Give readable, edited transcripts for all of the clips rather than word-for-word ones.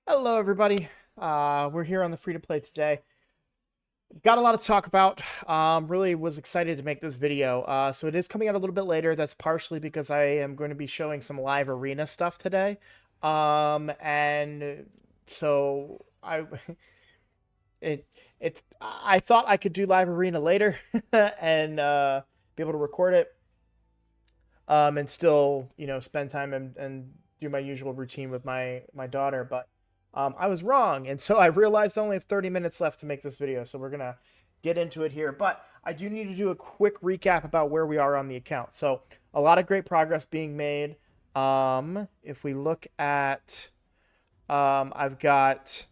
Hello, everybody. We're here on the free to play today. Got a lot to talk about. Really was excited to make this video. So it is coming out a little bit later. That's partially because I am going to be showing some live arena stuff today. And so it I thought I could do live arena later and be able to record it. And still, spend time and do my usual routine with my daughter. But I was wrong, and so I realized I only have 30 minutes left to make this video. So we're gonna get into it here. But I do need to do a quick recap about where we are on the account. So a lot of great progress being made. If we look at, I've got.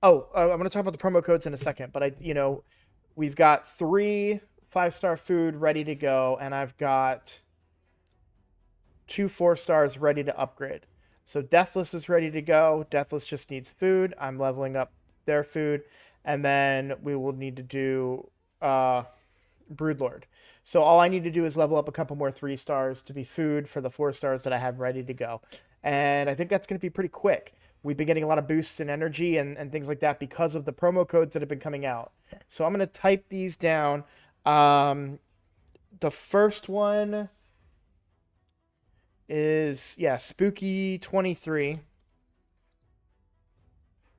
Oh, I'm going to talk about the promo codes in a second, but we've got 3 5-star food ready to go, and I've got 2 4-stars ready to upgrade. So Deathless is ready to go. Deathless just needs food. I'm leveling up their food, and then we will need to do Broodlord. So all I need to do is level up a couple more 3-stars to be food for the 4-stars that I have ready to go. And I think that's going to be pretty quick. We've been getting a lot of boosts in energy and things like that because of the promo codes that have been coming out. So I'm going to type these down. The first one is, yeah, Spooky 23.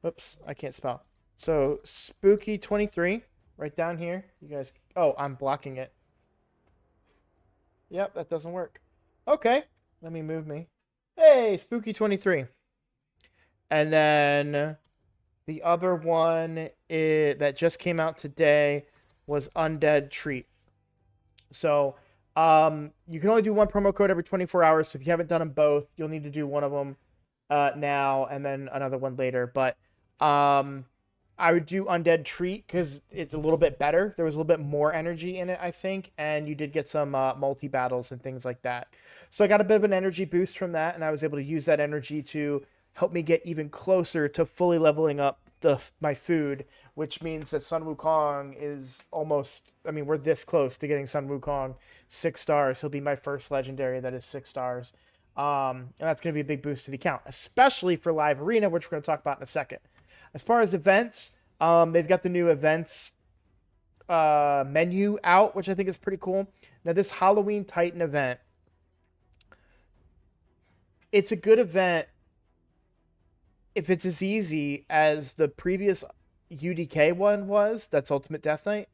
Oops, I can't spell. So Spooky 23 right down here. You guys, oh, I'm blocking it. Yep, that doesn't work. Okay, let me move me. Hey, Spooky 23. And then the other one that just came out today was Undead Treat. So you can only do one promo code every 24 hours. So if you haven't done them both, you'll need to do one of them now and then another one later. But I would do Undead Treat because it's a little bit better. There was a little bit more energy in it, I think, and you did get some multi battles and things like that. So I got a bit of an energy boost from that, and I was able to use that energy to help me get even closer to fully leveling up my food, which means that Sun Wukong is almost. I mean, we're this close to getting Sun Wukong 6 stars. He'll be my first legendary that is 6 stars. And that's going to be a big boost to the account, especially for Live Arena, which we're going to talk about in a second. As far as events, they've got the new events menu out, which I think is pretty cool. Now, this Halloween Titan event, it's a good event if it's as easy as the previous UDK one was. That's Ultimate Death Knight.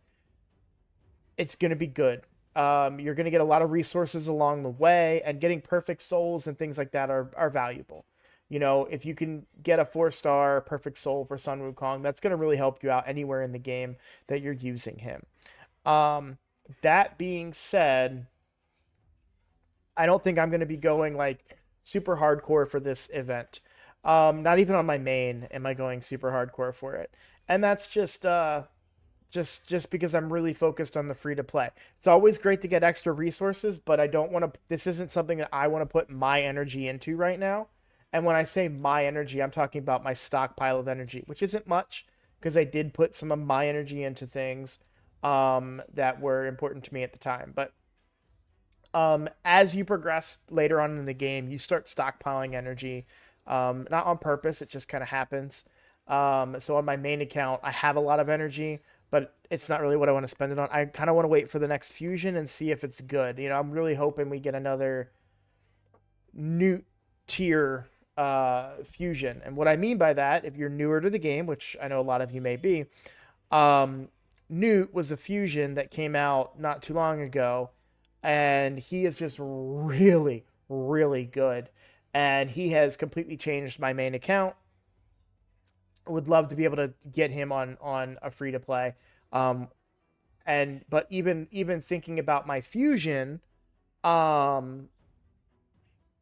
It's going to be good. You're going to get a lot of resources along the way, and getting perfect souls and things like that are valuable. If you can get a 4-star perfect soul for Sun Wukong, that's going to really help you out anywhere in the game that you're using him. That being said, I don't think I'm going to be going like super hardcore for this event. Not even on my main am I going super hardcore for it, and that's just because I'm really focused on the free to play. It's always great to get extra resources, but I don't want to. This isn't something that I want to put my energy into right now. And when I say my energy, I'm talking about my stockpile of energy, which isn't much because I did put some of my energy into things that were important to me at the time. But as you progress later on in the game, you start stockpiling energy, not on purpose. It just kind of happens. So on my main account, I have a lot of energy, but it's not really what I want to spend it on. I kind of want to wait for the next fusion and see if it's good. I'm really hoping we get another new tier fusion. And what I mean by that, if you're newer to the game, which I know a lot of you may be, Newt was a fusion that came out not too long ago, and he is just really, really good. And he has completely changed my main account. I would love to be able to get him on a free to play. But even thinking about my fusion, um,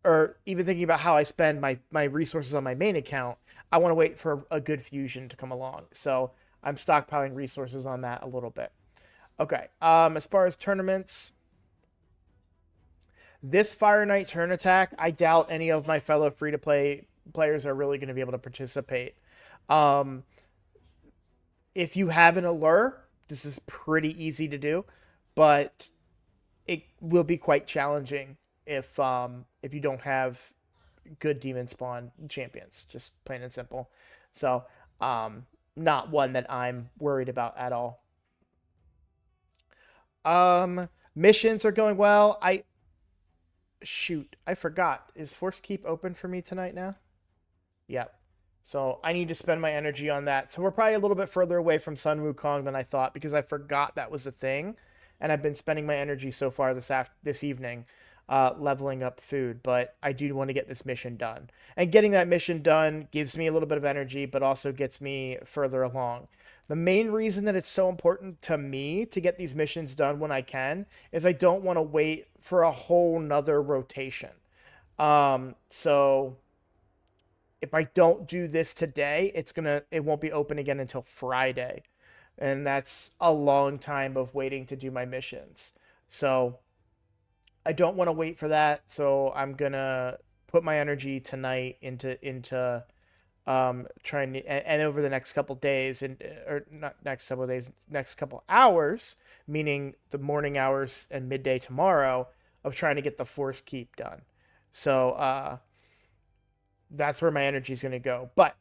or even thinking about how I spend my resources on my main account, I want to wait for a good fusion to come along. So I'm stockpiling resources on that a little bit. Okay. As far as tournaments, this Fire Knight turn attack, I doubt any of my fellow free to play players are really going to be able to participate. Um, if you have an allure, this is pretty easy to do, but it will be quite challenging if you don't have good demon spawn champions, just plain and simple. So, not one that I'm worried about at all. Missions are going well. I forgot. Is Force Keep open for me tonight now? Yep. So I need to spend my energy on that. So we're probably a little bit further away from Sun Wukong than I thought because I forgot that was a thing, and I've been spending my energy so far this evening, leveling up food. But I do want to get this mission done, and getting that mission done gives me a little bit of energy, but also gets me further along. The main reason that it's so important to me to get these missions done when I can is I don't want to wait for a whole nother rotation. So if I don't do this today, it won't be open again until Friday. And that's a long time of waiting to do my missions. So I don't want to wait for that. So I'm gonna put my energy tonight into trying to, and over the next couple days, and or not next couple days, next couple hours, meaning the morning hours and midday tomorrow, of trying to get the Force Keep done. So that's where my energy is going to go. But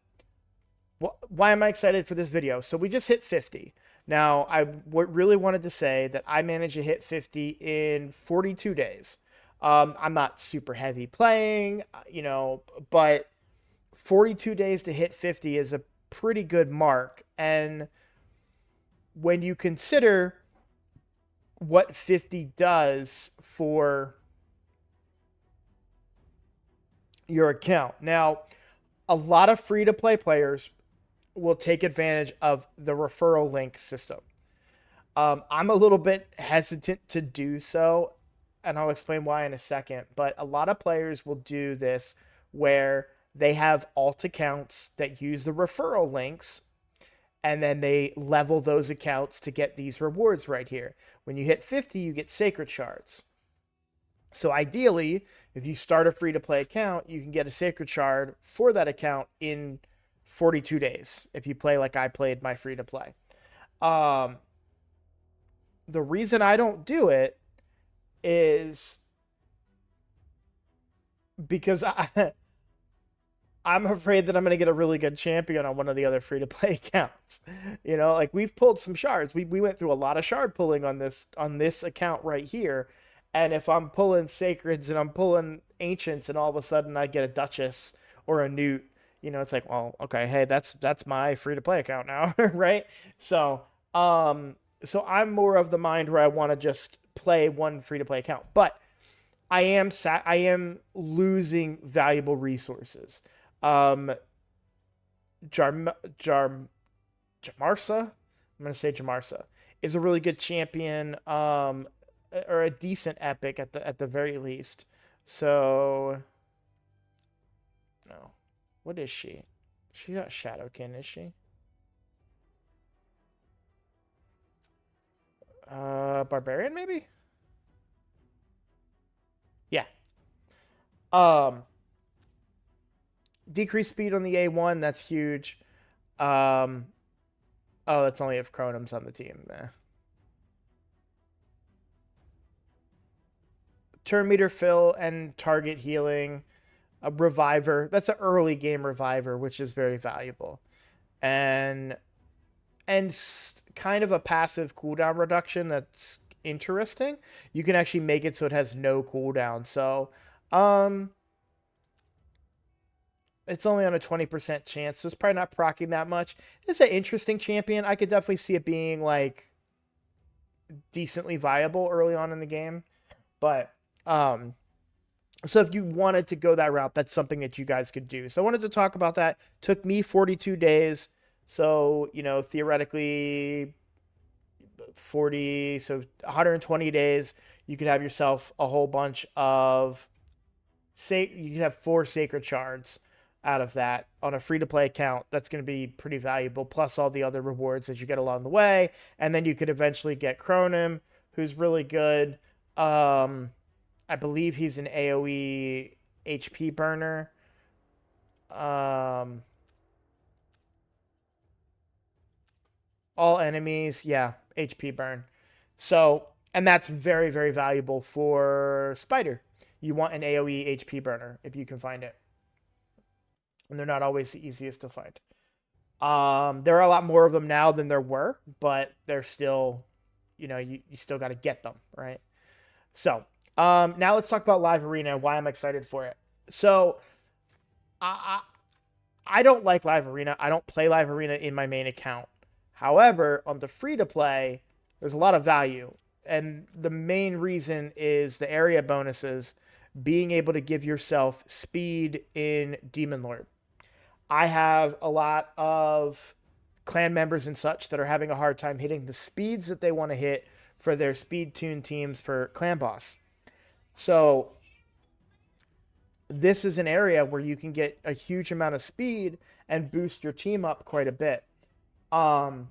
why am I excited for this video? So we just hit 50. Now, I really wanted to say that I managed to hit 50 in 42 days. I'm not super heavy playing, but 42 days to hit 50 is a pretty good mark. And when you consider what 50 does for your account. Now, a lot of free-to-play players will take advantage of the referral link system. I'm a little bit hesitant to do so, and I'll explain why in a second. But a lot of players will do this where they have alt accounts that use the referral links, and then they level those accounts to get these rewards right here. When you hit 50, you get Sacred Shards. So ideally, if you start a free-to-play account, you can get a Sacred Shard for that account in 42 days if you play like I played my free-to-play. The reason I don't do it is because I'm afraid that I'm going to get a really good champion on one of the other free-to-play accounts. Like we've pulled some shards. We went through a lot of shard pulling on this account right here. And if I'm pulling Sacreds and I'm pulling Ancients and all of a sudden I get a Duchess or a Newt, it's like, well, okay, hey, that's my free-to-play account now, right? So I'm more of the mind where I want to just play one free-to-play account. But I am losing valuable resources. Jamarsa, I'm going to say Jamarsa, is a really good champion. Or a decent epic at the very least. So no. What is she? She's not Shadowkin, is she? Barbarian maybe? Yeah. Decreased speed on the A1, that's huge. Oh, that's only if Chronum's on the team. Turn meter fill and target healing, a reviver. That's an early game reviver, which is very valuable, and kind of a passive cooldown reduction that's interesting. You can actually make it so it has no cooldown. So, it's only on a 20% chance, so it's probably not proccing that much. It's an interesting champion. I could definitely see it being like decently viable early on in the game, but so if you wanted to go that route, that's something that you guys could do. So I wanted to talk about that. Took me 42 days. So, theoretically 40, so 120 days, you could have yourself a whole bunch of you could have 4 Sacred Shards out of that on a free-to-play account. That's going to be pretty valuable, plus all the other rewards that you get along the way. And then you could eventually get Chronim, who's really good. I believe he's an AoE HP burner. All enemies, yeah, HP burn. So, and that's very, very valuable for Spider. You want an AoE HP burner if you can find it. and they're not always the easiest to find. There are a lot more of them now than there were, but they're still, you still got to get them, right? So, now let's talk about Live Arena and why I'm excited for it. So, I I don't like Live Arena. I don't play Live Arena in my main account. However, on the free to play, there's a lot of value. And the main reason is the area bonuses, being able to give yourself speed in Demon Lord. I have a lot of clan members and such that are having a hard time hitting the speeds that they want to hit for their speed tune teams for clan boss. So this is an area where you can get a huge amount of speed and boost your team up quite a bit. Um,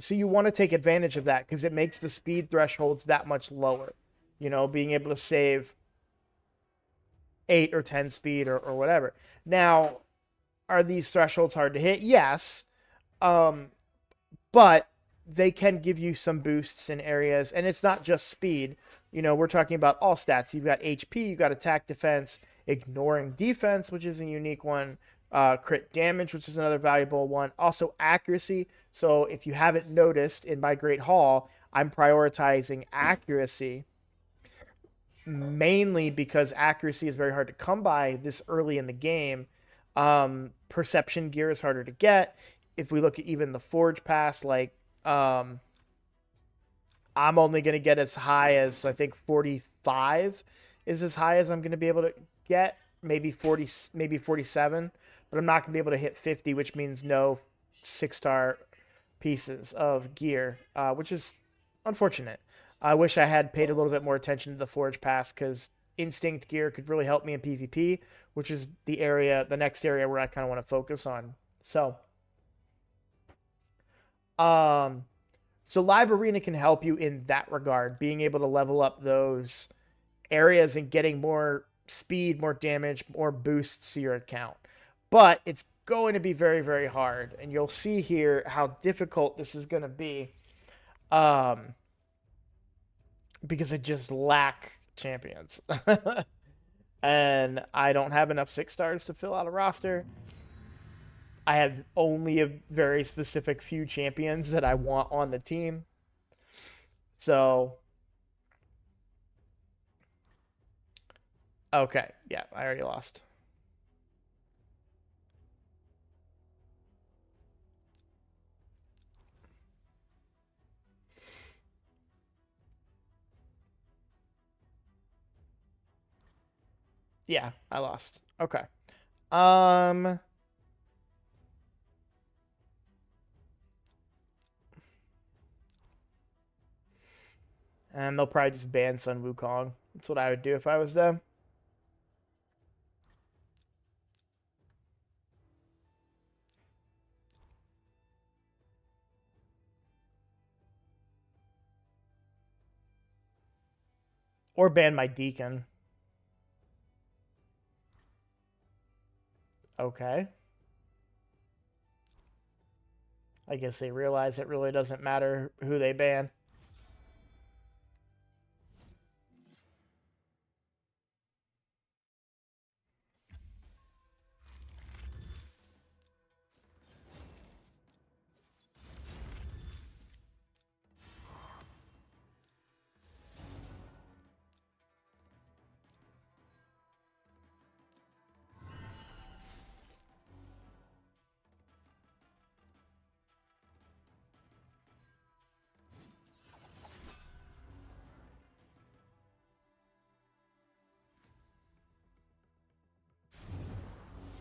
so you want to take advantage of that because it makes the speed thresholds that much lower. Being able to save 8 or 10 speed or whatever. Now, are these thresholds hard to hit? Yes. But they can give you some boosts in areas, and it's not just speed. We're talking about all stats. You've got HP, you've got attack, defense, ignoring defense, which is a unique one, crit damage, which is another valuable one. Also accuracy. So if you haven't noticed in my Great Hall, I'm prioritizing accuracy mainly because accuracy is very hard to come by this early in the game. Perception gear is harder to get. If we look at even the Forge Pass, like I'm only going to get as high as I think 45 is as high as I'm going to be able to get. Maybe 40, maybe 47, but I'm not going to be able to hit 50, which means no 6-star pieces of gear, which is unfortunate. I wish I had paid a little bit more attention to the Forge Pass because Instinct gear could really help me in PvP, which is the next area where I kind of want to focus on. So, so Live Arena can help you in that regard, being able to level up those areas and getting more speed, more damage, more boosts to your account. But it's going to be very, very hard, and you'll see here how difficult this is going to be. Because I just lack champions. And I don't have enough 6-stars to fill out a roster. I have only a very specific few champions that I want on the team. So, okay. Yeah, I already lost. Yeah, I lost. Okay. And they'll probably just ban Sun Wukong. That's what I would do if I was them. Or ban my Deacon. Okay. I guess they realize it really doesn't matter who they ban.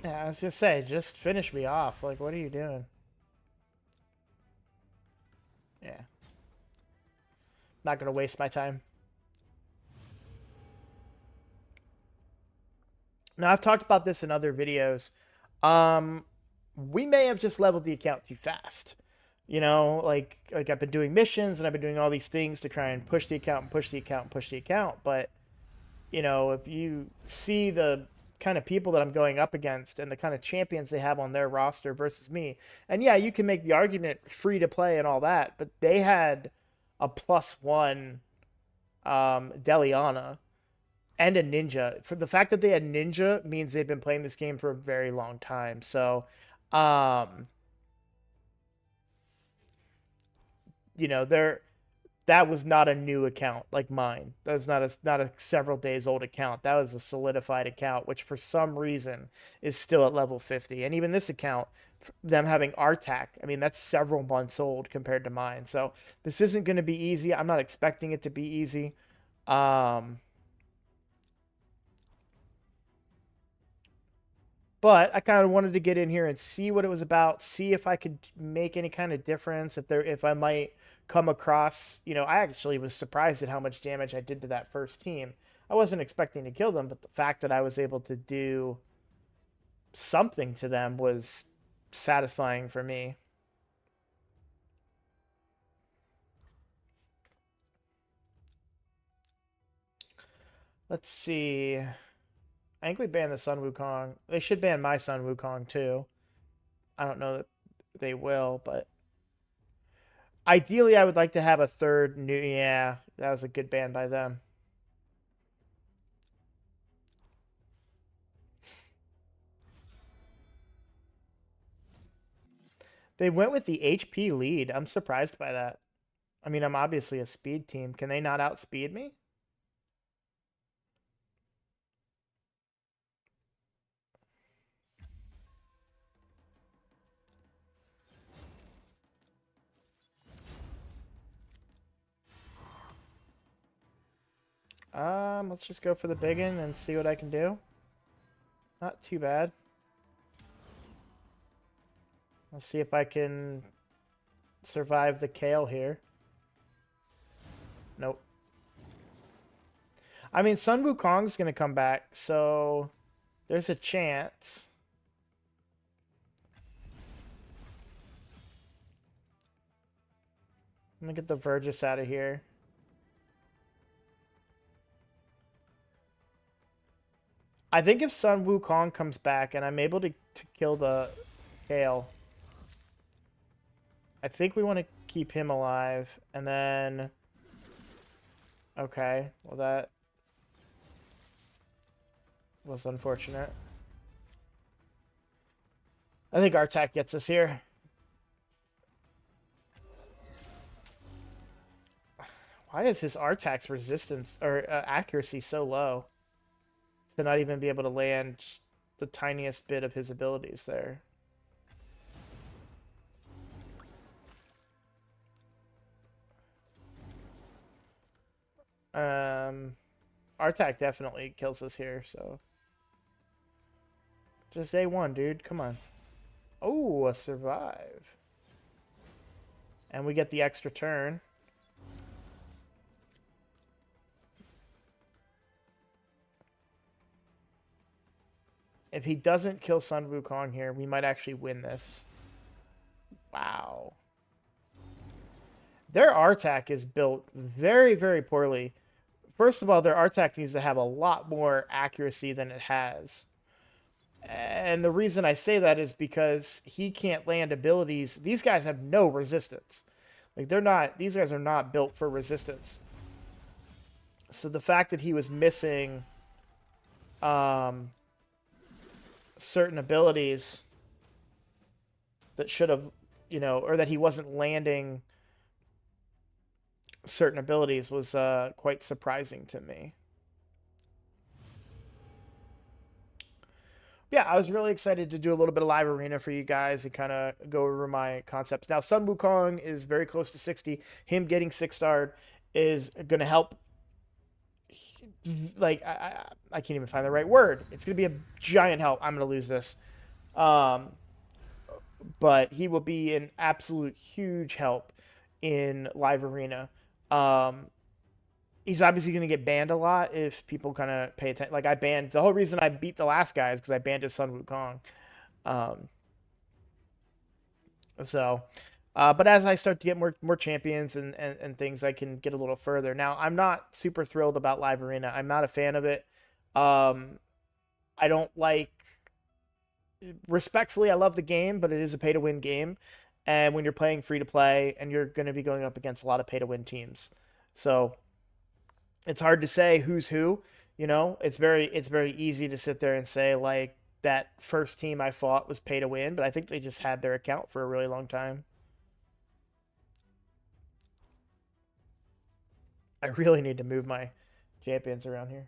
Yeah, I was just say, just finish me off. Like, what are you doing? Yeah. Not gonna waste my time. Now, I've talked about this in other videos. We may have just leveled the account too fast. Like I've been doing missions and I've been doing all these things to try and push the account and push the account and push the account. But, if you see the kind of people that I'm going up against and the kind of champions they have on their roster versus me, and yeah, you can make the argument free to play and all that, but they had a +1 Deliana, and a ninja. For the fact that they had ninja means they've been playing this game for a very long time. So, um, they're that was not a new account like mine. That was not a several days old account. That was a solidified account, which for some reason is still at level 50. And even this account, them having Artak, I mean that's several months old compared to mine. So this isn't going to be easy. I'm not expecting it to be easy. But I kind of wanted to get in here and see what it was about, see if I could make any kind of difference, if I might come across, I actually was surprised at how much damage I did to that first team. I wasn't expecting to kill them, but the fact that I was able to do something to them was satisfying for me. Let's see. I think we banned the Sun Wukong. They should ban my Sun Wukong too. I don't know that they will, but ideally I would like to have a third new. Yeah, that was a good ban by them. They went with the HP lead. I'm surprised by that. I mean, I'm obviously a speed team. Can they not outspeed me? Let's just go for the big one and see what I can do. Not too bad. Let's see if I can survive the Kale here. Nope. I mean, Sun Wukong's going to come back, so there's a chance. Let me get the Vergis out of here. I think if Sun Wukong comes back and I'm able to kill the Kale, I think we want to keep him alive. And then... Okay, well that was unfortunate. I think Artak gets us here. Why is his Artak's resistance or accuracy so low to not even be able to land the tiniest bit of his abilities there? Artak definitely kills us here, so just A1, dude. Come on. Oh, a survive. And we get the extra turn. If he doesn't kill Sun Wukong here, we might actually win this. Wow. Their Artak is built very, very poorly. First of all, their Artak needs to have a lot more accuracy than it has. And the reason I say that is because he can't land abilities. These guys have no resistance. Like these guys are not built for resistance. So the fact that he was missing certain abilities that should have, or that he wasn't landing certain abilities was quite surprising to me. Yeah, I was really excited to do a little bit of live arena for you guys and kind of go over my concepts. Now, Sun Wukong is very close to 60. Him getting 6-starred is going to help. Like, I can't even find the right word. It's going to be a giant help. I'm going to lose this. But he will be an absolute huge help in live arena. He's obviously going to get banned a lot if people kind of pay attention. Like, the whole reason I beat the last guy is because I banned his Sun Wukong. But as I start to get more champions and things, I can get a little further. Now, I'm not super thrilled about live arena. I'm not a fan of it. I don't like... Respectfully, I love the game, but it is a pay-to-win game. And when you're playing free-to-play, and you're going to be going up against a lot of pay-to-win teams. So, it's hard to say who's who. You know, it's very easy to sit there and say like that first team I fought was pay to win, but I think they just had their account for a really long time. I really need to move my champions around here.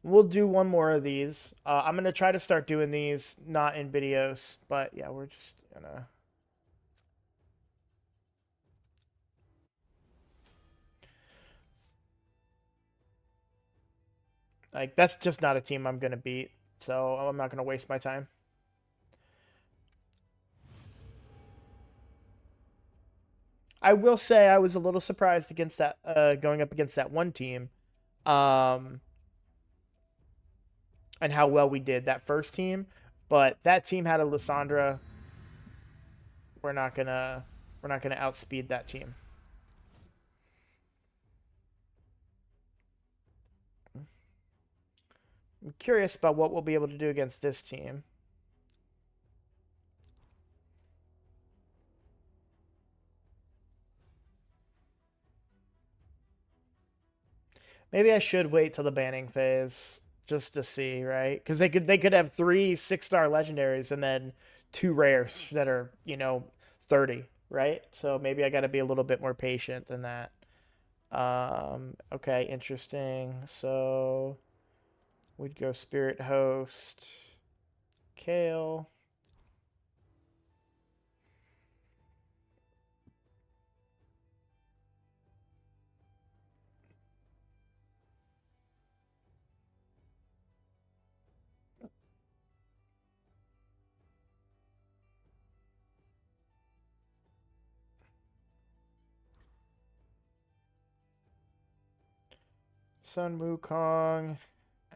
We'll do one more of these. I'm gonna try to start doing these not in videos, but yeah, we're just gonna. Like, that's just not a team I'm going to beat, so I'm not going to waste my time. I will say I was a little surprised against that, going up against that one team, um, and how well we did that first team. But that team had a Lissandra. We're not gonna, we're not gonna outspeed that team. I'm curious about what we'll be able to do against this team. Maybe I should wait till the banning phase just to see, right? Because they could have 3 6-star legendaries and then 2 rares that are 30, right? So maybe I got to be a little bit more patient than that. Okay, interesting. So we'd go Spirit Host, Kale. Sun Wukong,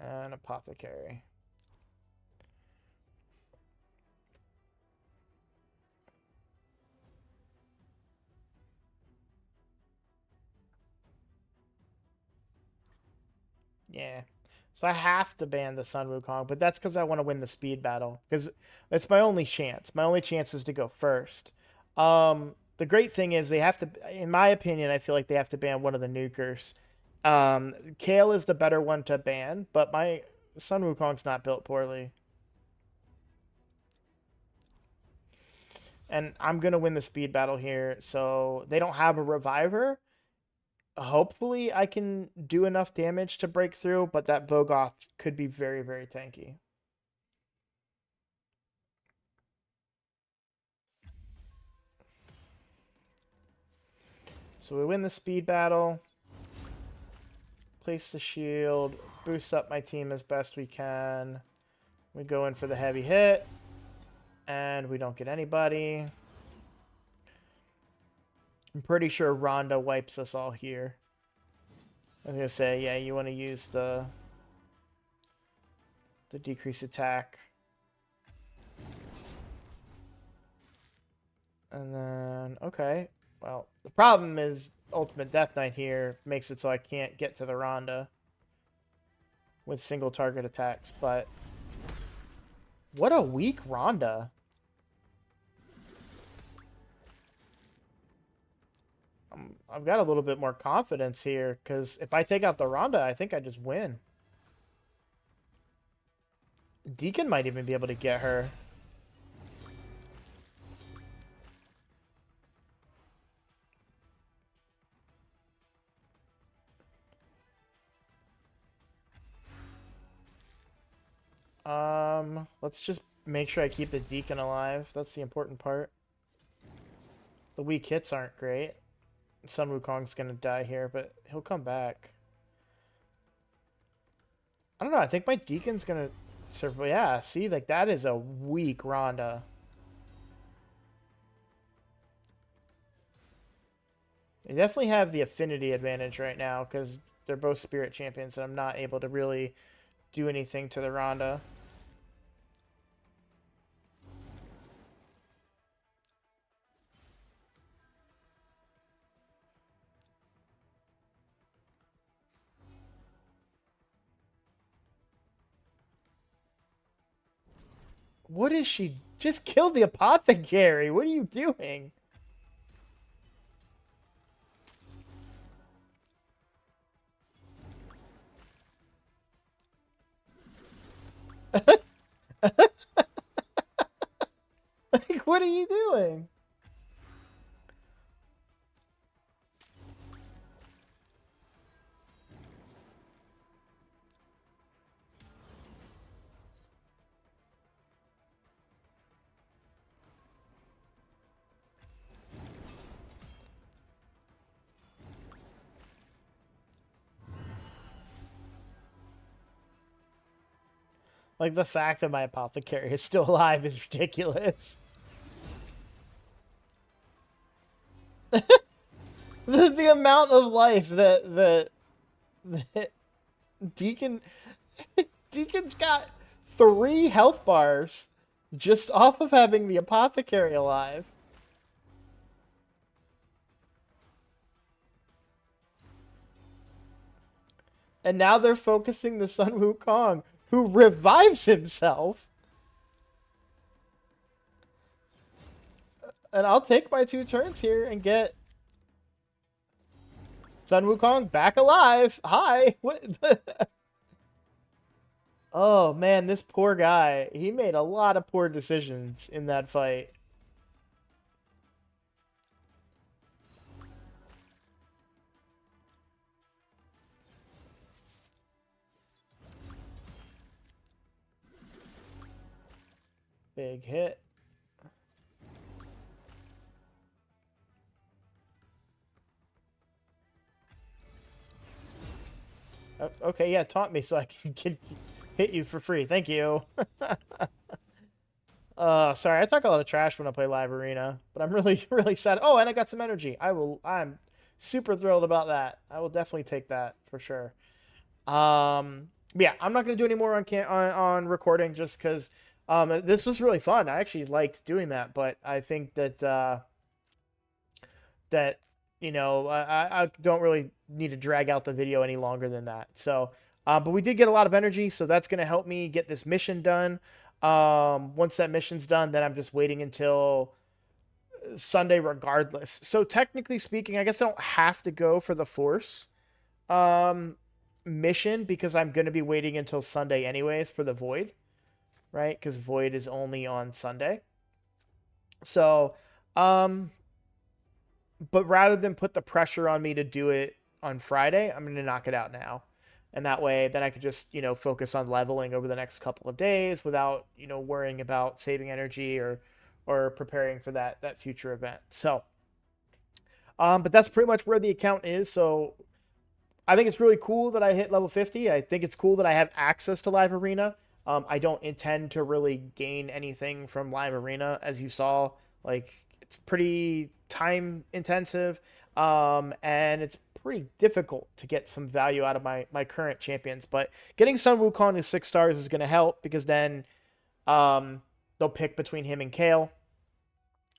and Apothecary. Yeah. So I have to ban the Sun Wukong, but that's because I want to win the speed battle. Because it's my only chance. My only chance is to go first. The great thing is they have to, in my opinion, I feel like they have to ban one of the nukers. Kale is the better one to ban, but my Sun Wukong's not built poorly. And I'm going to win the speed battle here. So they don't have a reviver. Hopefully I can do enough damage to break through, but that Bogoth could be very, very tanky. So we win the speed battle, place the shield, boost up my team as best we can. We go in for the heavy hit, and we don't get anybody. I'm pretty sure Rhonda wipes us all here. I was going to say, yeah, you want to use the decreased attack. And then, okay. Well, the problem is Ultimate Death Knight here makes it so I can't get to the Rhonda with single target attacks, but what a weak Rhonda. I've got a little bit more confidence here, because if I take out the Rhonda, I think I just win. Deacon might even be able to get her. Let's just make sure I keep the Deacon alive. That's the important part. The weak hits aren't great. Sun Wukong's gonna die here, but he'll come back. I don't know. I think my Deacon's gonna survive. Yeah, see, like that is a weak Rhonda. They definitely have the affinity advantage right now because they're both Spirit champions, and I'm not able to really do anything to the Rhonda. What is she? Just kill the apothecary. What are you doing? Like, what are you doing? Like, the fact that my apothecary is still alive is ridiculous. The amount of life that Deacon Deacon's got 3 health bars just off of having the apothecary alive. And now they're focusing the Sun Wukong, who revives himself. And I'll take my 2 turns here and get Sun Wukong back alive. Hi. What? Oh, man, this poor guy. He made a lot of poor decisions in that fight. Big hit. Okay, yeah, taunt me so I can hit you for free. Thank you. Sorry, I talk a lot of trash when I play live arena, but I'm really, really sad. Oh, and I got some energy. I'm super thrilled about that. I will definitely take that for sure. Yeah, I'm not gonna do any more on recording just because this was really fun. I actually liked doing that, but I think that that I don't really need to drag out the video any longer than that. So, but we did get a lot of energy, so that's gonna help me get this mission done. Once that mission's done, then I'm just waiting until Sunday regardless. So technically speaking, I guess I don't have to go for the Force mission because I'm going to be waiting until Sunday anyways for the Void, right? Because Void is only on Sunday. So, but rather than put the pressure on me to do it on Friday, I'm going to knock it out now. And that way, then I could just, focus on leveling over the next couple of days without, worrying about saving energy or preparing for that future event. So, but that's pretty much where the account is. So I think it's really cool that I hit level 50. I think it's cool that I have access to Live Arena. I don't intend to really gain anything from Live Arena, as you saw. Like, it's pretty time intensive, and it's pretty difficult to get some value out of my current champions. But getting Sun Wukong to 6 stars is going to help because then they'll pick between him and Kale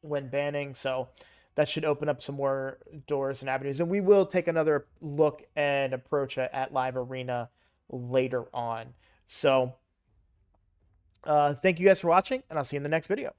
when banning. So that should open up some more doors and avenues. And we will take another look and approach at Live Arena later on. So thank you guys for watching, and I'll see you in the next video.